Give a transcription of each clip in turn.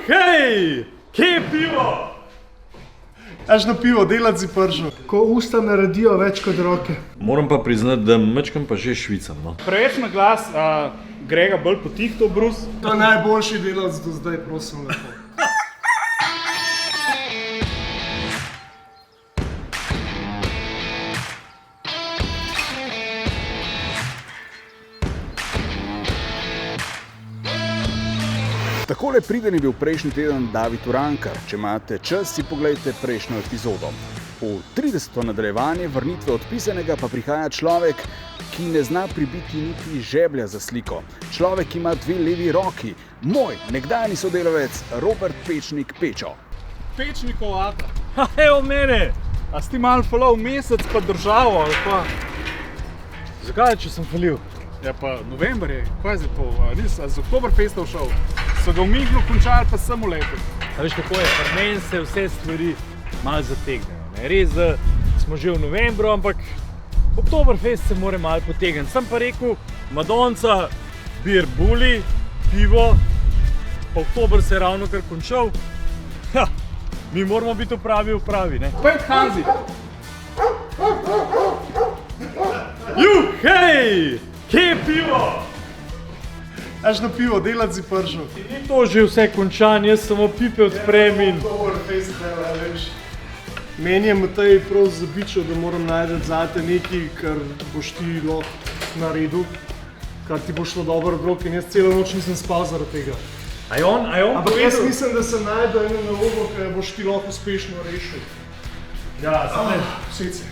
Hej, kje je pivo? Až na pivo, delati si pršo. Ko usta naredijo več kot roke. Moram pa priznati, da mečkam pa že švicam, no. Preveč na glas, Grega bolj potih to brus. To je najboljši delavc do zdaj, prosim lepo. Takole priden je bil prejšnji teden David Urankar. Če imate čas, si pogledajte prejšnjo epizodo. V 30. nadaljevanje vrnitve odpisanega pa prihaja človek, ki ne zna pribiti niti žeblja za sliko. Človek ima dve levi roki. Moj nekdanji sodelavec Robert Pečnik Pečo. Pečnikov ata. Evo mene! A si ti malo falil mesec pa državo, ali pa? Zakaj, če sem falil? Ja pa november je, kaj je to? A z Oktoberfestov šel? So ga v Mihnu končali pa samo leto. A veš kako je, pri meni se vse stvari malo zategnejo. Res, da smo že v novembru, ampak Oktoberfest se mora malo potegniti. Sem pa rekel, Madonca, bir buli, pivo, pa oktober se je ravno kar končal. Mi moramo biti v pravi, ne? Pet Hanzi! Hej, kje je pivo? Až na pivo, delati si pršo. Ni to že vse končan, jaz samo pipe odprem in... Oktoberfest dela, veš. Meni je Matej prav zabičal, da moram najti zate nekaj, kar boš ti lahko naredil, kar ti bo šlo dobro od roke in jaz celo noč nisem spal zaradi tega. A je on Ampak jaz povedal? mislim, da sem najdel eno nalogo, ki boš ti lahko uspešno rešil. Ja, zame. Vsice.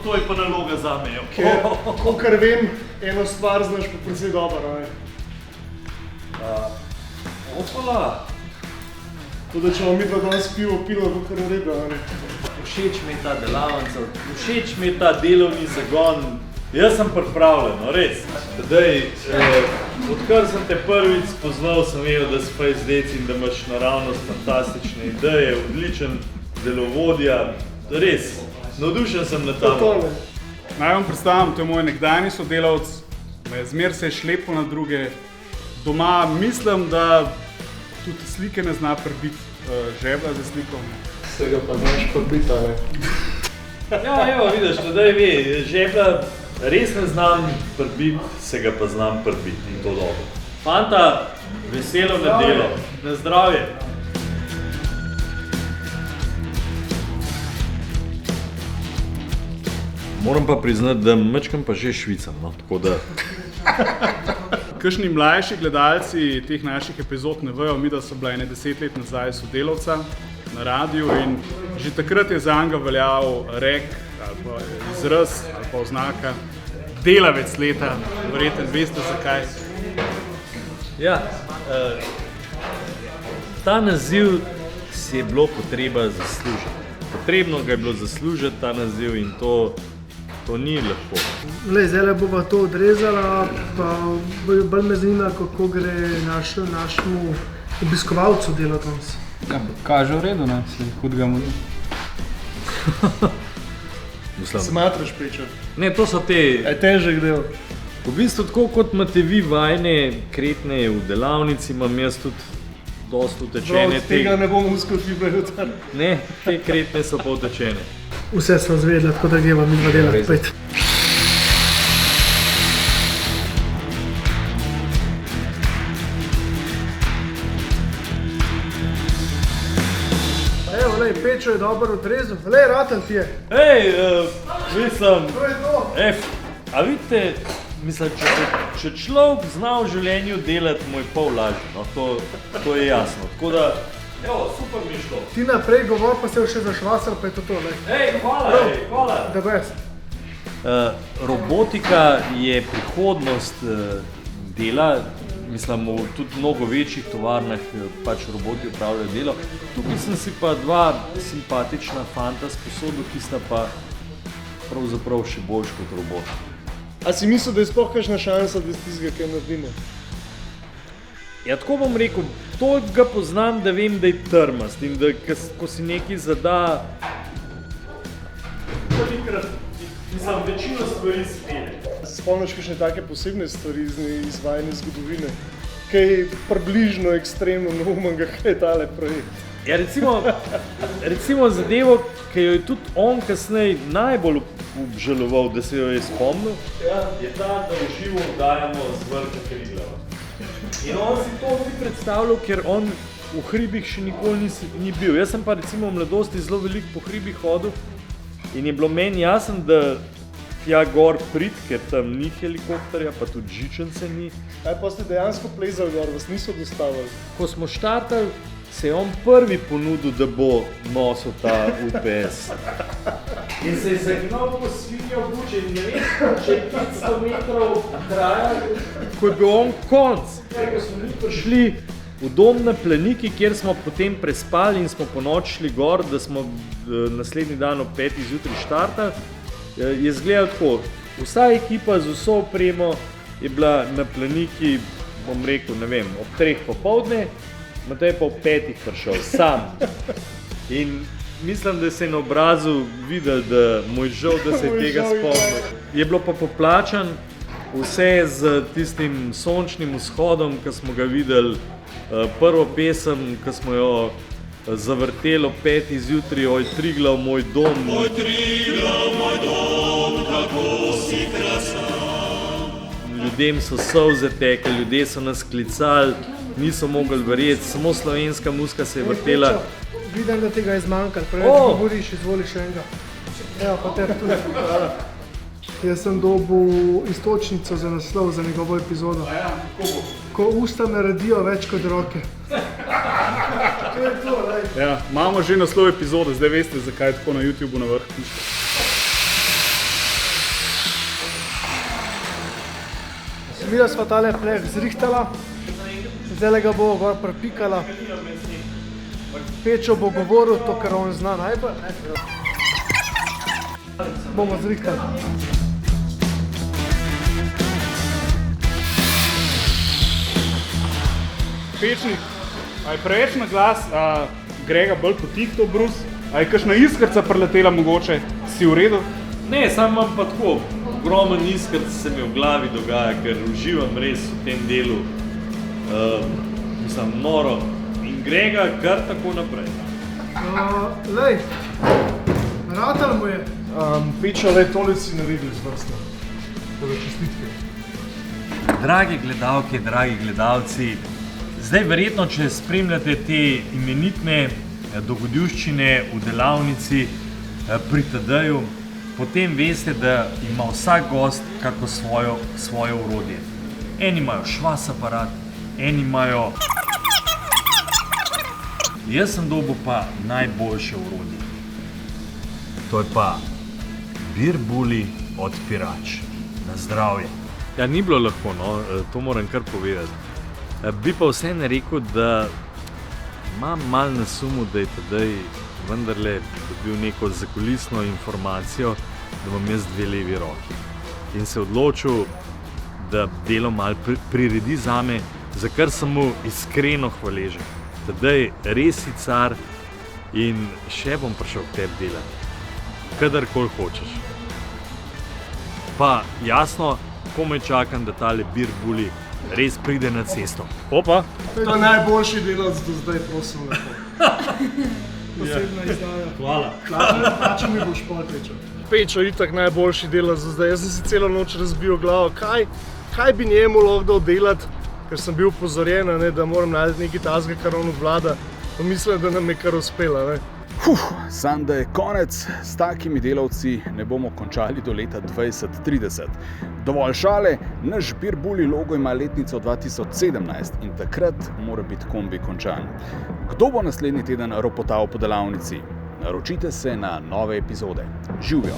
To je pa naloga zame, jo. Ker, kakor vem, eno stvar znaš pa precej dobro, ne? Opala! Tudi če bomo mi dva danes pivo pila, bo kar v redu, ne? Všeč mi je ta delavnica, všeč mi je ta delovni zagon. Jaz sem pripravljen, no res. Zdaj, odkar sem te prvič spoznal, sem vedel, da si pa izdec in da imaš naravnost fantastične ideje, odličen delovodja. Res, navdušen sem na ta. Naj vam predstavim, to je moj nekdanji sodelavc, zmer se je šlepal na druge. Doma mislim, da tudi slike ne zna prebiti, žebla za sliko. Se ga pa znaš prebiti, ali? Ja, evo, vidiš, zdaj ve, žebla res ne znam prebiti, se ga pa znam prebiti in to dobro. Fanta, veselo nedelo, na zdravje! Moram pa priznati, da mečkam pa že švicam, no, tako da... Kakšni mlajši gledalci teh naših epizod ne vejo, mi da so bila ene 10 let nazaj sodelavca na radiju in že takrat je zanj veljal rek ali pa izraz ali pa oznaka delavec leta, verjetno veste zakaj. Ja, ta naziv si je bilo potreba zaslužiti. Potrebno ga je bilo zaslužiti, ta naziv, in to ni lahko. Zdaj bova to odrezala, pa bolj me zanima, kako gre našemu obiskovalcu delati danes. Ja, kaže v redu, ne, si hudega mu. Smatraš Pečo? Ne, to so te... Je težek del. V bistvu tako kot imate vi vajne kretne v delavnici, imam jaz tudi dosti utečene. Tega ne bom uskal fibre jutar. Ne, te kretne so pa utečene. Vse sva zvedla, tako da greva mi dva delati pet. Evo, Pečo je dobro odrezal. Ratan ti je. Hej, mislim... To je to. A vidite, mislim, če človek zna v življenju delati, mu je pol lažje, no, to je jasno. Tako da, evo, super mi je šlo. Ti naprej govor, pa se še zašvasal, pa je to. Hej, hvala. The best. Robotika je prihodnost dela, mislim, v tudi mnogo večjih tovarnah pač roboti upravljajo delo. Tukaj sem si pa dva simpatična fanta sposodil, ki sta pa pravzaprav še boljši kot roboti. A si mislil, da je sploh kakšna šansa, da si tistega kaj naredimo? Ja, tako bom rekel, toliko ga poznam, da vem, da je trmast in da ko si nekaj zada, mislim, večino stvari spelje. Se spomniš kakšne take posebne stvari iz vajne zgodovine, kaj približno ekstremno neumnega, kaj je tale projekt. Ja, recimo zadevo, ki jo je tudi on kasneje najbolj obžaloval, da se jo je spomnil, je ta, da v živo dajemo z vrha Kriglava. In on si to ni predstavljal, ker on v hribih še nikoli ni bil. Jaz sem pa recimo v mladosti zelo veliko po hribih hodil in je bilo meni jasno, da tja gor prid, ker tam ni helikopterja, pa tudi žičence ni. Kaj pa ste dejansko plezali gor, vas niso dostavili? Ko smo štartali, se je on prvi ponudil, da bo nosil ta UPS. In se je zagnal po svinjo buče in ne vem, če je 500 metrov traja, ko je bil on konc. Ko smo mi prišli v dom na Planiki, kjer smo potem prespali in smo ponoči šli gor, da smo naslednji dan ob 5. zjutraj štartali, je izgledalo tako. Vsa ekipa z vso opremo je bila na Planiki, bom rekel, ne vem, ob 3 popoldne, Matej pa ob 5 prišel, sam. In mislim, da se je na obrazu videl, da mu je žal, da se je tega spomnil. Je bilo pa poplačan vse z tistim sončnim vzhodom, ki smo ga videli, prvo pesem, ki smo jo zavrteli ob 5. zjutraj, Oj Triglav, moj dom. Oj Triglav, moj dom, kako si krasan. Ljudem so solze tekle, ljudje so nas klicali, niso mogli verjeti, samo slovenska muzika se je vrtela. Vidim, da tega je zmanjkalo, preveč govoriš, izvoli še enega. Evo, pa tebi tudi. Jaz sem dobil istočnico za naslov za njegovo epizodo. Ko usta naredijo več kot roke. To je to, lej. Ja, imamo že naslov epizode, zdaj veste, zakaj je tako na YouTubeu na vrh piše. Seveda sva tale pleh zrihtala, zdaj ga bo gor prepikala. Pečo bo govoril to, kar on zna najbolj. Bomo zrihtali. Pečnik, a je preveč na glas, Grega bolj potih to brus? A je kakšna iskrca preletela mogoče? Si v redu? Ne, sam imam pa tako, ogromen iskrc se mi v glavi dogaja, ker uživam res v tem delu, mislim, noro. In Grega kar tako naprej. Lej, ratal mu je. Pečo, le tole si naredil izvrstno. Torej čestitke. Drage gledalke, dragi gledalci, zdaj verjetno, če spremljate te imenitne dogodivščine v delavnici pri TD-ju, potem veste, da ima vsak gost kako svoje orodje. Eni imajo švas aparat, eni imajo... Jaz sem dobil pa najboljše orodje. To je pa Bir Buli odpirač. Na zdravje. Ja, ni bilo lahko, no, to moram kar povedati. Bi pa vseeno rekel, da imam malo na sumu, da je tedaj vendarle dobil neko zakulisno informacijo, da imam jaz 2 levi roki. In se odločil, da delo malo priredi zame, za kar sem mu iskreno hvaležen. Tedaj res si car in še bom prišel k tebi delati. Kadarkoli hočeš. Pa jasno, komaj čakam, da tale Bir Buli res pride na cesto. Opa! To je najboljši delavc do zdaj, prosim lepo. Posebna izdaja. Hvala. Plača mi boš pol, Pečo. Pečo je itak najboljši delavc do zdaj. Jaz sem si celo noč razbil glavo, kaj bi njemu lahko dal delati, ker sem bil upozorjen, da moram najti nekaj tazga, kar on obvlada. Mislim, da nam je kar uspela. Sam da je konec, s takimi delavci ne bomo končali do leta 2030. Dovolj šale, naš Bir Buli logo ima letnico 2017 in takrat mora biti kombi končan. Kdo bo naslednji teden ropotal po delavnici? Naročite se na nove epizode. Živjo!